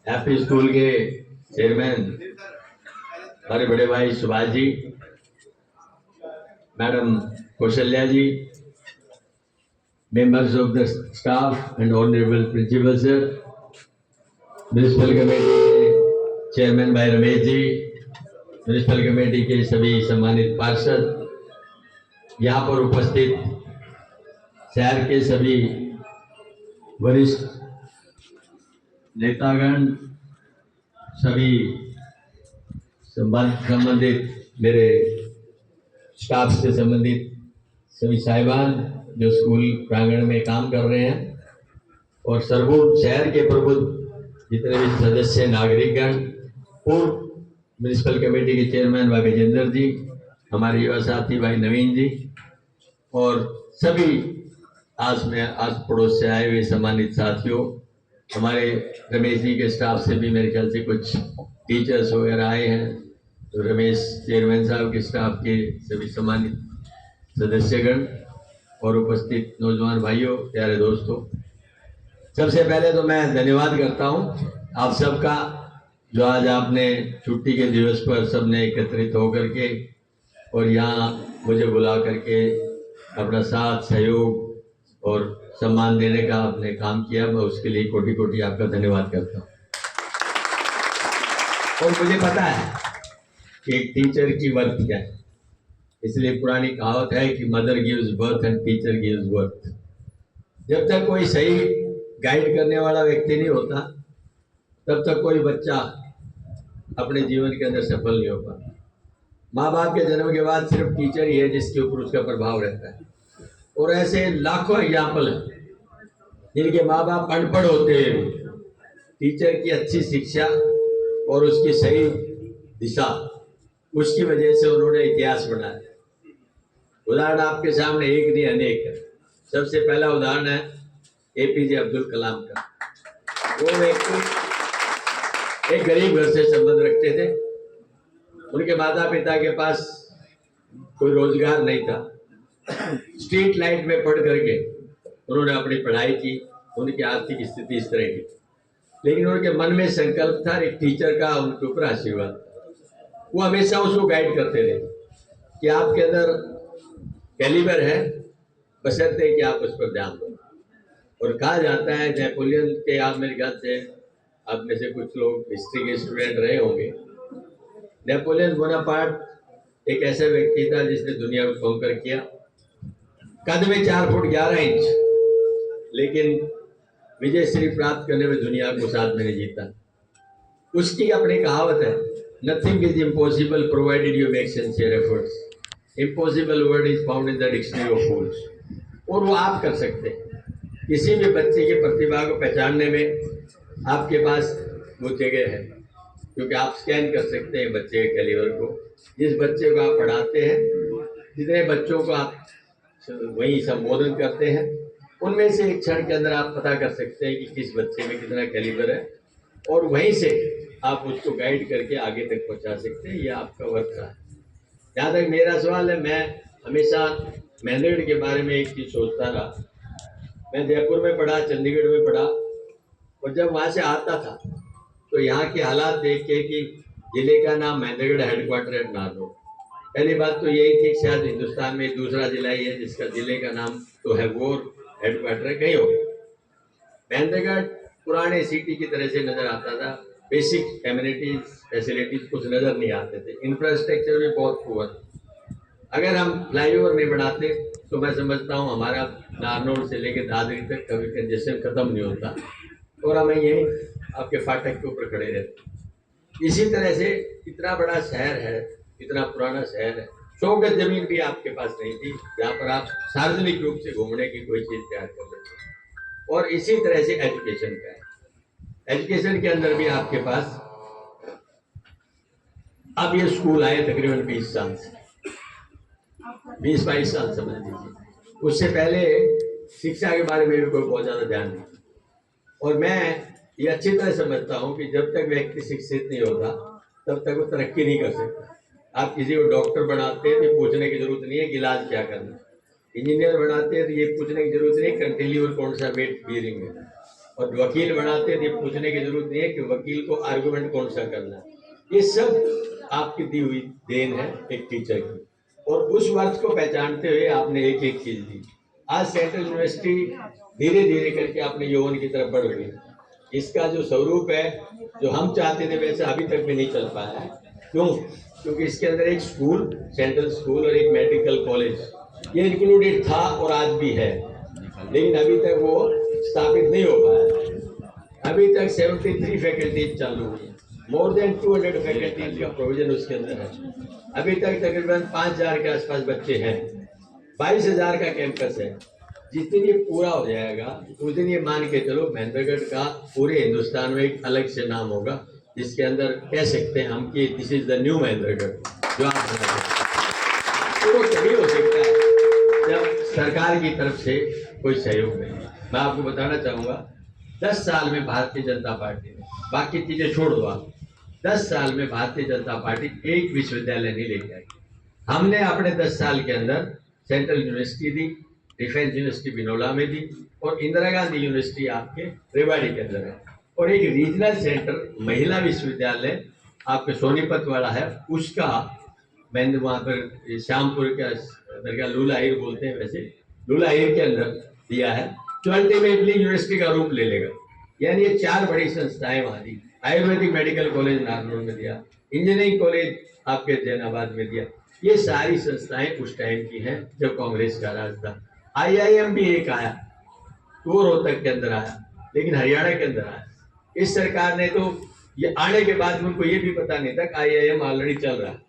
Happy school के chairman हमारे बड़े भाई Subhash ji, madam Kaushalya ji, members of the staff and honorable principal sir, municipal committee के चेयरमैन भाई रमेश जी, म्यूनिसिपल कमेटी के सभी सम्मानित पार्षद, यहाँ पर उपस्थित शहर के सभी वरिष्ठ नेतागण, सभी संबंधित मेरे स्टाफ से संबंधित सभी साहिबान जो स्कूल प्रांगण में काम कर रहे हैं, और सरगुण शहर के प्रबुद्ध जितने भी सदस्य नागरिकगण, पूर्व म्यूनिसिपल कमेटी के चेयरमैन भाई विजेंद्र जी, हमारे युवा साथी भाई नवीन जी, और सभी आस पड़ोस से आए हुए सम्मानित साथियों, हमारे रमेश जी के स्टाफ से भी मेरे ख्याल से कुछ टीचर्स वगैरह आए हैं, तो रमेश चेयरमैन साहब के स्टाफ के सभी सम्मानित सदस्यगण और उपस्थित नौजवान भाइयों, प्यारे दोस्तों, सबसे पहले तो मैं धन्यवाद करता हूं आप सबका, जो आज आपने छुट्टी के दिवस पर सबने एकत्रित होकर के और यहाँ मुझे बुला करके अपना साथ सहयोग और सम्मान देने का आपने काम किया। मैं उसके लिए कोटि कोटि आपका धन्यवाद करता हूँ। और मुझे पता है कि एक टीचर की वर्थ क्या है, इसलिए पुरानी कहावत है कि mother gives birth and teacher gives worth. जब तक कोई सही गाइड करने वाला व्यक्ति नहीं होता, तब तक कोई बच्चा अपने जीवन के अंदर सफल नहीं हो पाता। माँ बाप के जन्म के बाद सिर्फ टीचर ही है जिसके ऊपर उसका प्रभाव रहता है, और ऐसे लाखों एग्जाम्पल हैं जिनके माँ बाप अनपढ़ होते हैं, टीचर की अच्छी शिक्षा और उसकी सही दिशा, उसकी वजह से उन्होंने इतिहास बनाया। उदाहरण आपके सामने एक नहीं अनेक है। सबसे पहला उदाहरण है एपीजे अब्दुल कलाम का। वो व्यक्ति एक गरीब घर से संबंध रखते थे, उनके माता पिता के पास कोई रोजगार नहीं था, स्ट्रीट लाइट में पढ़ करके उन्होंने अपनी पढ़ाई की। उनकी आर्थिक स्थिति इस तरह की, लेकिन उनके मन में संकल्प था, एक टीचर का उनके ऊपर आशीर्वाद। वो हमेशा उसको गाइड करते थे कि आपके अंदर कैलिबर है, बशर्ते कि आप उस पर ध्यान दो। और कहा जाता है नेपोलियन के, आप मेरे ख्याल से आप में से कुछ लोग हिस्ट्री के स्टूडेंट रहे होंगे, नेपोलियन बोनापार्ट एक ऐसा व्यक्ति था जिसने दुनिया को कॉन्कर किया। कद में 4 फुट 11 इंच, लेकिन विजय श्री प्राप्त करने में दुनिया को साथ में जीता। उसकी अपनी कहावत है, nothing is impossible provided you make sincere efforts, impossible word is found in the dictionary of fools. और वो आप कर सकते हैं। किसी भी बच्चे की प्रतिभा को पहचानने में आपके पास वो जगह है, क्योंकि आप स्कैन कर सकते हैं बच्चे के कैलिबर को। जिस बच्चे को आप पढ़ाते हैं, जितने बच्चों को आप वही संबोधन करते हैं, उनमें से एक क्षण के अंदर आप पता कर सकते हैं कि किस बच्चे में कितना कैलिबर है, और वहीं से आप उसको गाइड करके आगे तक पहुंचा सकते हैं। ये आपका वर्क है। जहाँ तक मेरा सवाल है, मैं हमेशा मेहंदीगढ़ के बारे में एक चीज सोचता रहा। मैं जयपुर में पढ़ा, चंडीगढ़ में पढ़ा, और जब वहाँ से आता था तो यहाँ के हालात देख के कि जिले का नाम मेहंदीगढ़ हेडक्वार्टर है नारनौल। पहली बात तो यही थी, शायद हिंदुस्तान में दूसरा जिला ही है जिसका जिले का नाम तो है वो हेडक्वार्टर है, कहीं हो। मेहंदीगढ़ पुराने सिटी की तरह से नजर आता था। बेसिक कम्युनिटीज फैसिलिटीज कुछ नजर नहीं आते थे, इंफ्रास्ट्रक्चर भी बहुत पुअर। अगर हम फ्लाईओवर नहीं बनाते तो मैं समझता हूँ हमारा नारनौल से लेकर दादरी तक कभी कंजेशन खत्म नहीं होता, और हम यही आपके फाटक के ऊपर खड़े रहते। इसी तरह से इतना बड़ा शहर है, इतना पुराना शहर है, 100 गज जमीन भी आपके पास नहीं थी जहाँ पर आप सार्वजनिक रूप से घूमने की कोई चीज तैयार कर लेते। और इसी तरह से एजुकेशन का है। एजुकेशन के अंदर भी आपके पास, अब ये स्कूल आए तकरीबन 20 साल से, 20-22 साल समझ लीजिए। उससे पहले शिक्षा के बारे में भी कोई बहुत ज्यादा ध्यान नहीं। और मैं ये अच्छी तरह समझता हूँ कि जब तक व्यक्ति शिक्षित नहीं होता तब तक वो तरक्की नहीं कर सकता। आप किसी को डॉक्टर बनाते हैं तो पूछने की जरूरत नहीं है कि इलाज क्या करना। इंजीनियर बनाते हैं तो ये पूछने की जरूरत नहीं है कैंटिलीवर कौन सा वेट बियरिंग है। और वकील बनाते थे, पूछने की जरूरत नहीं है कि वकील को आर्गुमेंट कौन सा करना है। ये सब आपकी दी हुई देन है एक टीचर की, और उस वर्थ को पहचानते हुए आपने एक एक चीज दी। आज सेंट्रल यूनिवर्सिटी धीरे धीरे करके अपने यौवन की तरफ बढ़ गई। इसका जो स्वरूप है, जो हम चाहते थे वैसे अभी तक भी नहीं चल पाया है। क्यों? क्योंकि इसके अंदर एक स्कूल, सेंट्रल स्कूल और एक मेडिकल कॉलेज ये इंक्लूडेड था और आज भी है, लेकिन अभी तक वो स्थापित नहीं हो पाया। अभी तक 73 फैकल्टीज चालू हुई है, मोर देन 200 फैकल्टीज का प्रोविजन उसके अंदर है। अभी तक तकरीबन 5000 के आसपास बच्चे हैं, 22,000 का कैंपस है। जिस दिन ये पूरा हो जाएगा उस दिन ये मान के चलो महेंद्रगढ़ का पूरे हिंदुस्तान में एक अलग से नाम होगा, जिसके अंदर कह सकते हैं हम कि this is the new Mahendragarh जो आप बना सकते। तो वो तभी हो सकता है जब सरकार की तरफ से कोई सहयोग नहीं। मैं आपको बताना चाहूंगा 10 साल में भारतीय जनता पार्टी ने, बाकी चीजें छोड़ दो आप, 10 साल में भारतीय जनता पार्टी एक विश्वविद्यालय नहीं लेके आई। हमने अपने 10 साल के अंदर सेंट्रल यूनिवर्सिटी दी, डिफेंस यूनिवर्सिटी बिनोला में दी, और इंदिरा गांधी यूनिवर्सिटी आपके रेवाड़ी के अंदर है, और एक रीजनल सेंटर महिला विश्वविद्यालय आपके सोनीपत वाला है, उसका मैंने वहाँ पर श्यामपुर का दरगाह लूलाहिर बोलते हैं, वैसे लूलाहिर के अंदर दिया है, जो अल्टीमेटली यूनिवर्सिटी का रूप ले लेगा। यानी ये 4 बड़ी संस्थाएं वहाँ दी। आयुर्वेदिक मेडिकल कॉलेज नागौर में दिया, इंजीनियरिंग कॉलेज आपके जैनाबाद में दिया। ये सारी संस्थाएं उस टाइम की हैं जब कांग्रेस का राज था। IIM भी एक आया, वो रोहतक के अंदर आया, लेकिन हरियाणा के अंदर आया। इस सरकार ने तो ये आने के बाद उनको ये भी पता नहीं था कि IIM ऑलरेडी चल रहा है।